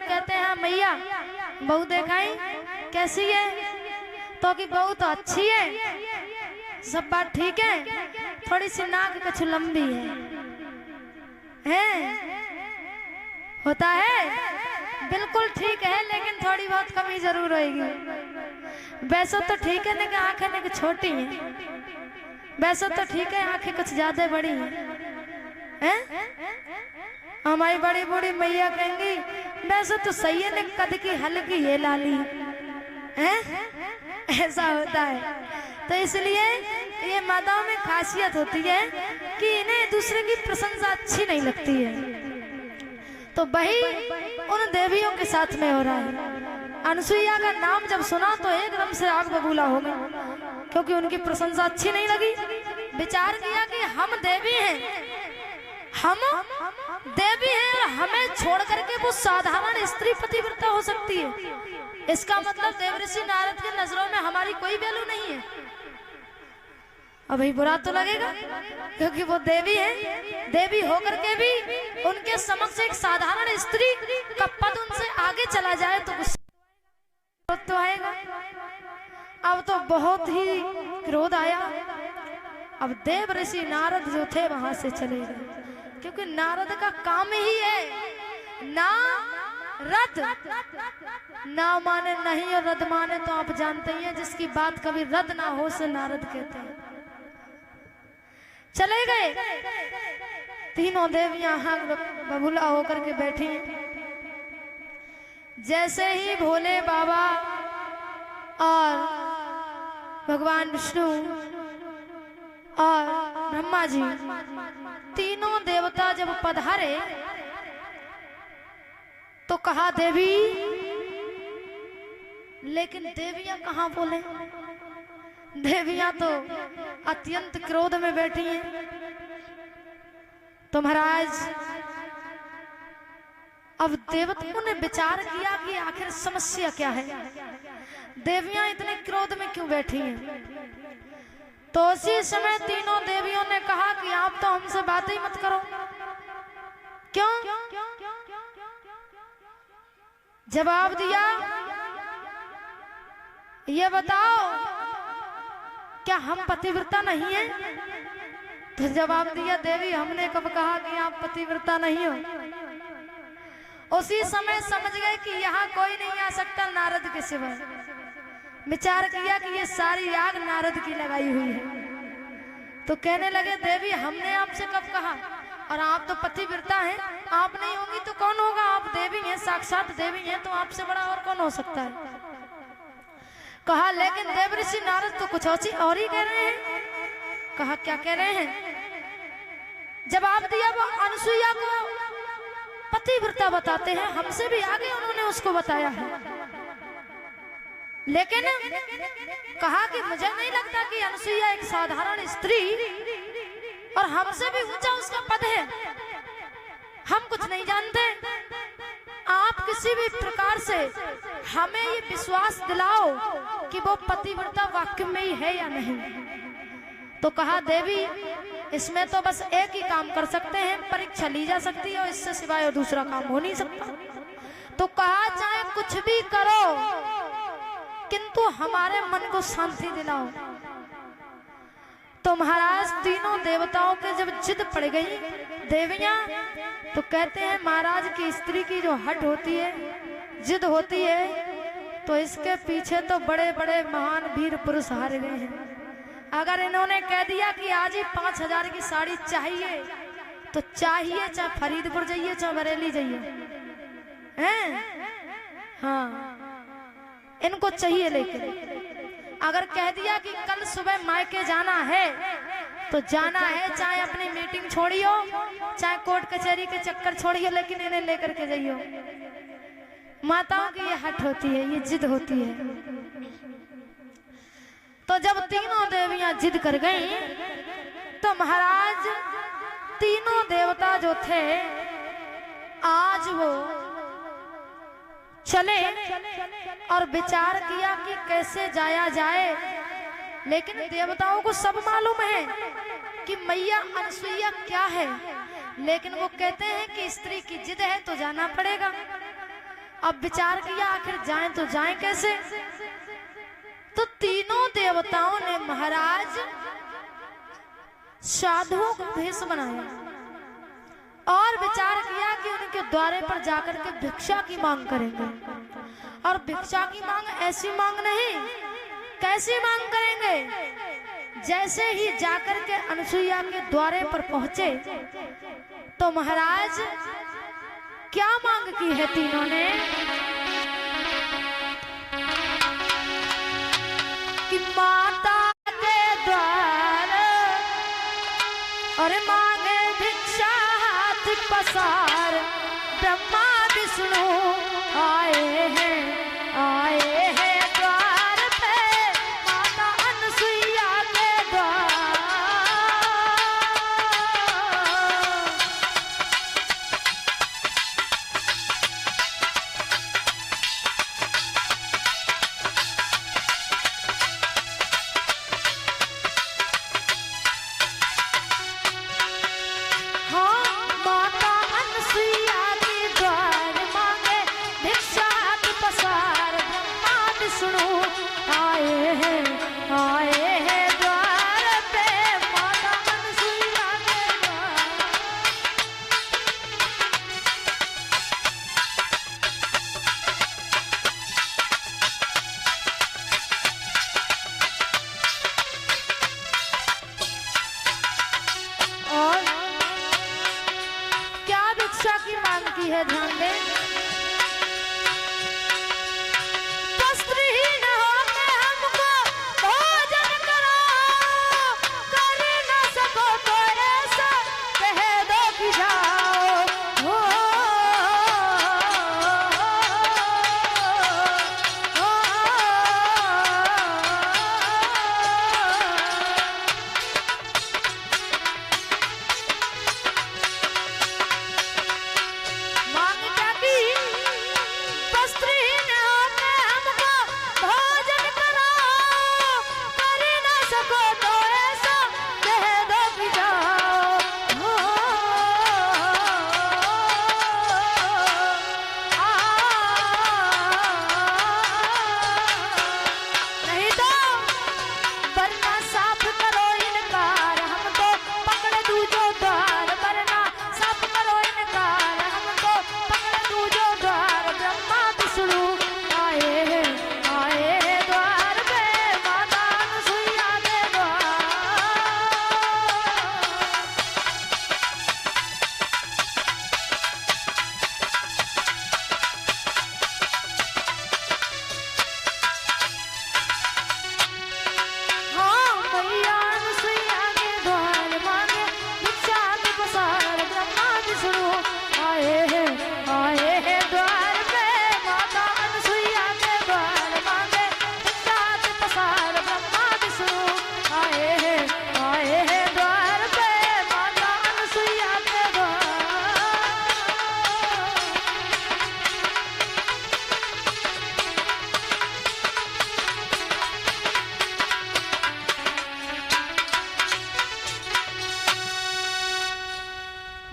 कहते हैं मैया बहू देखाई कैसी है, तो कि बहू तो अच्छी है, सब बात ठीक है, थोड़ी सी नाक कछु लंबी है होता है बिल्कुल ठीक है, लेकिन थोड़ी बहुत कमी जरूर होगी। वैसे तो ठीक है, लेकिन आंखें लेकिन छोटी हैं। वैसे तो ठीक है, आंखें कुछ ज्यादा बड़ी हैं। हमारी बड़ी बूढ़ी मैया कहेंगी वैसे तो सही है, लेकिन कद की हल्की है लाली हैं, ऐसा होता है। तो इसलिए ये माताओं में खासियत होती है कि इन्हें दूसरे की प्रशंसा अच्छी नहीं लगती है। तो वही उन देवियों के साथ में हो रहा है। अनसुईया का नाम जब सुना तो एकदम से आग बबूला हो गई, क्योंकि उनकी प्रशंसा अच्छी नहीं लगी। विचार किया कि हम देवी हैं, हम देवी हैं और हमें छोड़ करके वो साधारण स्त्री पतिव्रता हो सकती है। इसका मतलब देवऋषि नारद की नजरों में हमारी कोई वैल्यू नहीं है। अभी बुरा तो लगेगा, क्योंकि वो देवी है, देवी होकर के भी उनके समक्ष एक साधारण स्त्री का पद उनसे आगे चला जाए तो गुस्सा तो आएगा। अब तो बहुत ही क्रोध आया। अब देवऋषि नारद जो थे वहां से चले गए, क्योंकि नारद का काम ही है ना रद ना माने नहीं और रद माने, तो आप जानते ही हैं जिसकी बात कभी रद ना हो से नारद कहते हैं। चले गए, तीनों देवियां बबूला होकर के बैठी हैं। जैसे ही भोले बाबा और भगवान विष्णु और ब्रह्मा जी तीनों देवता जब पधारे तो कहा देवी, लेकिन देवियां कहां बोले। देवियां तो अत्यंत क्रोध में बैठी हैं। तो महाराज अब देवताओं ने विचार किया कि आखिर समस्या क्या है, देवियां इतने क्रोध में क्यों बैठी हैं। तो उसी समय तीनों देवियों ने कहा कि आप तो हमसे बात ही मत करो। क्यों? जवाब दिया, ये बताओ क्या हम पतिव्रता नहीं है? तो जवाब दिया, देवी हमने कब कहा कि आप पतिव्रता नहीं हो। उसी समय समझ गए कि यहाँ कोई नहीं आ सकता नारद के सिवा। विचार किया कि ये सारी आग नारद की लगाई हुई है। तो कहने लगे देवी हमने आपसे कब कहा, और आप तो पतिव्रता हैं, आप नहीं होंगी तो कौन होगा, आप देवी हैं, साक्षात देवी हैं, तो आपसे बड़ा और कौन हो सकता है। कहा लेकिन देवऋषि नारद तो कुछ और ही कह रहे हैं। कहा क्या कह रहे हैं? जवाब दिया, वो अनसुईया को पतिव्रता बताते हैं, हमसे भी आगे उन्होंने उसको बताया है। लेकिन कहा कि मुझे नहीं लगता कि अनसुईया एक साधारण स्त्री और हमसे भी ऊंचा उसका पद है, हम कुछ नहीं जानते। आप किसी भी प्रकार से हमें ये विश्वास दिलाओ कि वो पतिव्रता वाक्य में ही है या नहीं। तो कहा देवी इसमें तो बस एक ही काम कर सकते हैं, परीक्षा ली जा सकती है और इससे सिवाय और दूसरा काम हो नहीं सकता। तो कहा चाहे कुछ भी करो किंतु हमारे मन को शांति दिलाओ। तो महाराज तीनों देवताओं के जब जिद पड़ गई देवियां, तो कहते हैं महाराज की स्त्री की जो हट होती है, जिद होती है, तो इसके पीछे तो बड़े बड़े महान वीर पुरुष हार गए हैं। अगर इन्होंने कह दिया कि आज ही 5000 की साड़ी चाहिए, तो चाहिए, चाहे फरीदपुर जाइए चाहे बरेली जाइए, हैं? हाँ इनको चाहिए। लेकिन अगर कह दिया कि कल सुबह मायके जाना है तो जाना है, चाहे अपनी मीटिंग छोड़ियो, चाहे कोर्ट कचहरी के चक्कर छोड़ियो, लेकिन इन्हें लेकर के जाइयो। माताओं की ये हट होती है, ये जिद होती है। तो जब तीनों देवियां जिद कर गईं, तो महाराज तीनों देवता जो थे आज वो चले और विचार किया कि कैसे जाया जाए। लेकिन देवताओं को सब मालूम है कि मैया अनसुईया क्या है, लेकिन वो कहते हैं कि स्त्री की जिद है तो जाना पड़ेगा। अब विचार किया आखिर जाएं तो जाएं कैसे। तो तीनों देवताओं ने महाराज साधुओं को भेष बनाया और विचार किया कि उनके द्वारे पर जाकर के भिक्षा की मांग करेंगे। और भिक्षा की मांग ऐसी मांग नहीं, कैसी मांग करेंगे। जैसे ही जाकर के अनसुईया के द्वारे पर पहुंचे तो महाराज क्या मांग की है तीनों ने कि माता के द्वार और मांगे भिक्षा हाथ पसार। ब्रह्मा विष्णु आए हैं द्वार पे माता अनसुईया के द्वार। है ध्यान दे। वस्त्रहीन होके हमको भोजन करो, कर न सको तो ऐसा कह दो कि जाओ। हो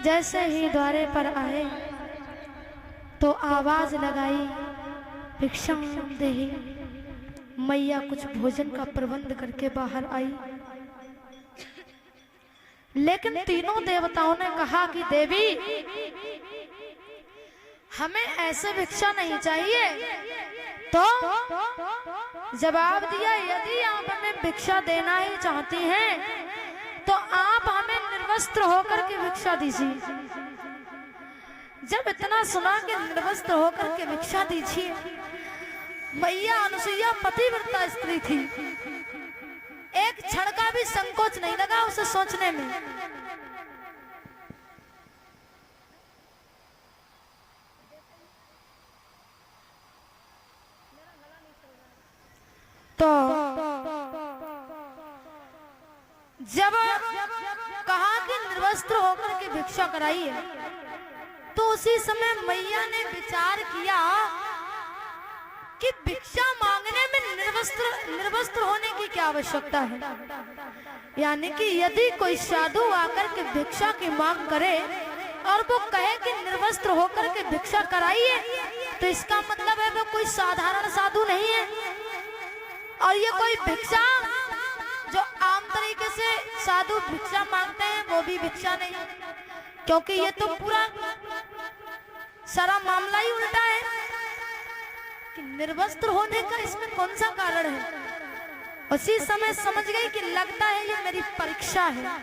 जैसे ही द्वारे पर आए तो आवाज लगाई, भिक्षा देहि। मैया कुछ भोजन का प्रबंध करके बाहर आई, लेकिन तीनों देवताओं ने कहा कि देवी हमें ऐसे भिक्षा नहीं चाहिए। तो जवाब दिया, यदि आप हमें भिक्षा देना ही चाहती हैं तो आप हमें निर्वस्त्र होकर के भिक्षा दीजिए। जब इतना सुना कि निर्वस्त्र होकर के भिक्षा दीजिए, मैया अनसुईया पतिव्रता स्त्री थी, एक क्षण का भी संकोच नहीं लगा उसे सोचने में। तो जब कहा कि निर्वस्त्र होकर के भिक्षा कराइए, तो उसी समय मैया ने विचार किया कि भिक्षा मांगने में निर्वस्त्र होने की क्या आवश्यकता है। यानी कि यदि कोई साधु आकर के भिक्षा की मांग करे और वो कहे कि निर्वस्त्र होकर के भिक्षा कराइए, तो इसका मतलब है वो कोई साधारण साधु नहीं है। और ये कोई भिक्षा, जो आम तरीके से साधु भिक्षा मांगते हैं, वो भी भिक्षा नहीं, क्योंकि ये तो पूरा सारा मामला ही उल्टा है कि निर्वस्त्र होने का इसमें कौन सा कारण है। उसी समय समझ गई कि लगता है ये मेरी परीक्षा है।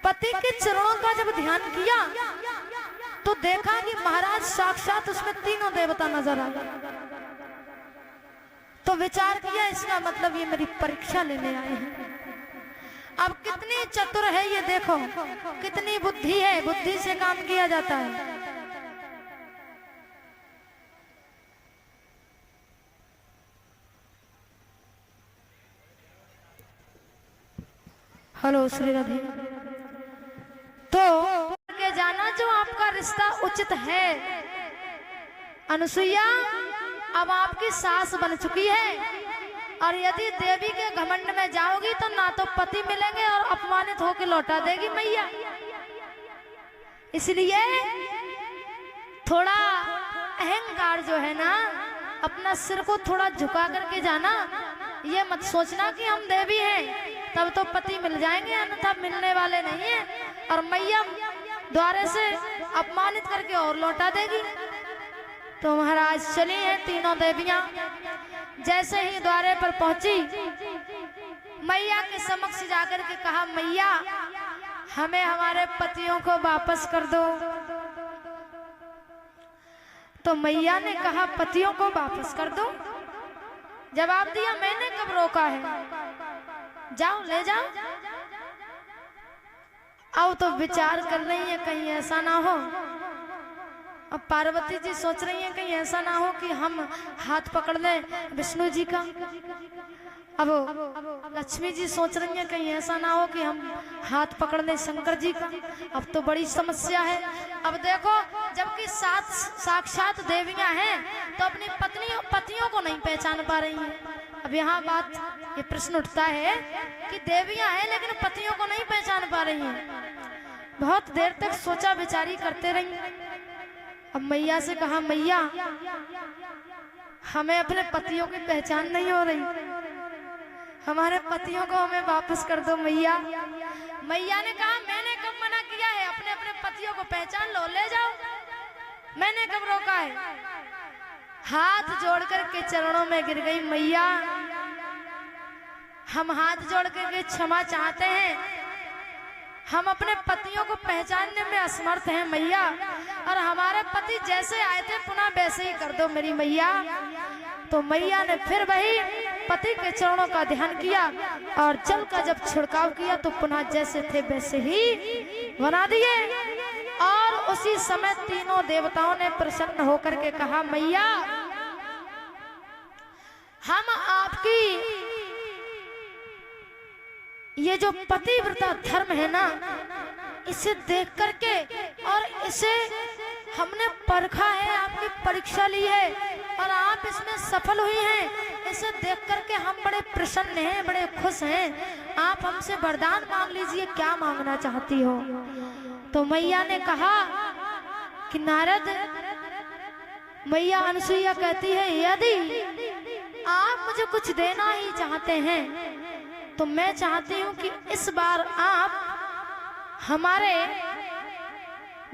पति के चरणों का जब ध्यान किया तो देखा कि महाराज साक्षात उसमें तीनों देवता नजर आ गए। तो विचार किया इसका मतलब ये मेरी परीक्षा लेने आए हैं। अब कितनी चतुर है ये देखो, कितनी बुद्धि है, बुद्धि से काम किया जाता है। हेलो श्री राधे। तो के जाना जो आपका रिश्ता उचित है। अनुसुईया अब आपकी सास बन चुकी है, और यदि देवी के घमंड में जाओगी तो ना तो पति मिलेंगे और अपमानित होकर लौटा देगी मैया। इसलिए थोड़ा अहंकार जो है ना, अपना सिर को थोड़ा झुका करके जाना। ये मत सोचना कि हम देवी हैं तब तो पति मिल जाएंगे, अन्यथा मिलने वाले नहीं है, और मैया द्वारे से अपमानित करके और लौटा देगी। तो महाराज चली हैं तीनों देवियां। जैसे ही द्वारे पर पहुंची, मैया के समक्ष जाकर के कहा, मैया हमें हमारे पतियों को वापस कर दो। तो मैया ने कहा, पतियों को वापस कर दो? जवाब दिया, मैंने कब रोका है, जाओ ले जाओ। अब तो विचार कर रही है कहीं ऐसा ना हो, अब पार्वती जी सोच रही हैं कहीं ऐसा ना हो कि हम हाथ पकड़ लें विष्णु जी का। अब लक्ष्मी जी सोच रही हैं कहीं ऐसा ना हो कि हम हाथ पकड़ लें शंकर जी का। अब तो बड़ी समस्या है। अब देखो, जबकि साक्षात देवियां हैं तो अपनी पतियों को नहीं पहचान पा रही हैं। अब यहाँ बात ये प्रश्न उठता है कि देवियां हैं लेकिन पतियों को नहीं पहचान पा रही हैं। बहुत देर तक सोचा विचारी करते रही। अब मैया से कहा, मैया हमें अपने पतियों की पहचान नहीं हो रही, हमारे पतियों को हमें वापस कर दो मैया। मैया ने कहा, मैंने कब मना किया है, अपने अपने पतियों को पहचान लो, ले जाओ, मैंने कब रोका है। हाथ जोड़कर के चरणों में गिर गई, मैया हम हाथ जोड़ करके क्षमा चाहते हैं, हम अपने पतियों को पहचानने में असमर्थ हैं मैया, और हमारे पति जैसे आए थे पुनः वैसे ही कर दो मेरी मैया। तो मैया ने फिर वही पति के चरणों का ध्यान किया और जल का जब छिड़काव किया तो पुनः जैसे थे वैसे ही बना दिए। और उसी समय तीनों देवताओं ने प्रसन्न होकर के कहा, मैया हम आपकी ये जो पतिव्रता धर्म है ना, इसे देख करके और इसे हमने परखा है, आपकी परीक्षा ली है और आप इसमें सफल हुई हैं। इसे देख करके हम बड़े प्रसन्न हैं, बड़े खुश हैं। आप हमसे वरदान मांग लीजिए, क्या मांगना चाहती हो। तो मैया ने कहा कि नारद, मैया अनुसुईया कहती है, यदि आप मुझे कुछ देना ही चाहते हैं तो मैं चाहती हूँ कि इस बार आप हमारे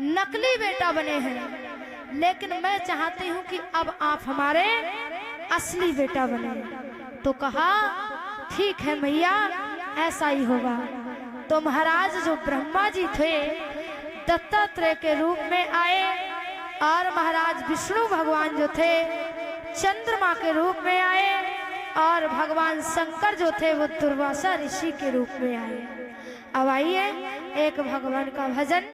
नकली बेटा बने हैं, लेकिन मैं चाहती हूँ कि अब आप हमारे असली बेटा बने। तो कहा, ठीक है मैया, ऐसा ही होगा। तो महाराज जो ब्रह्मा जी थे दत्तात्रेय के रूप में आए, और महाराज विष्णु भगवान जो थे चंद्रमा के रूप में आए, और भगवान शंकर जो थे वो दुर्वासा ऋषि के रूप में आए। अब आइए एक भगवान का भजन।